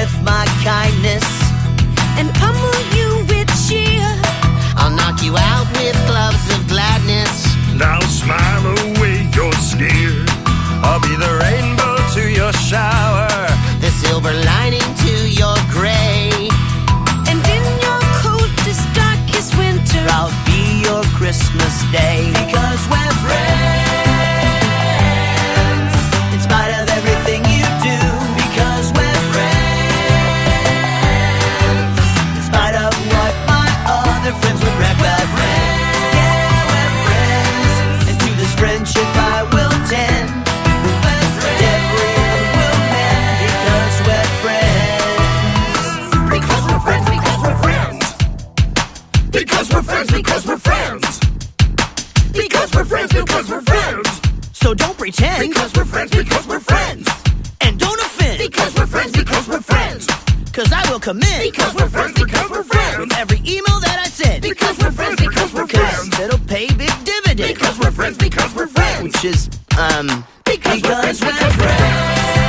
with my kindness and pummel you with cheer. I'll knock you out with gloves of gladness. Now smile away your sneer. I'll be the rainbow to your shower, the silver lining to your gray. And in your coldest, darkest winter, I'll be your Christmas day. Because we're friends, in spite of everything you do. Because we're friends, in spite of what my other friends would wreck. We're friends, yeah, we're friends. And to this friendship I will tend. We're friends, everyone will mend. Because we're friends. because we're friends, because we're friends. Because we're friends, because we're friends. Because we're friends, because we're friends. So don't pretend. Because we're friends, because we're friends. And don't offend. Because we're friends, because we're friends. Cause I will commend. Because we're friends, because we're friends. With every email that I send. Because we're friends, because we're friends. Cause it'll pay big dividends. Because we're friends, because we're friends. Which is, Because we're friends, because we're friends.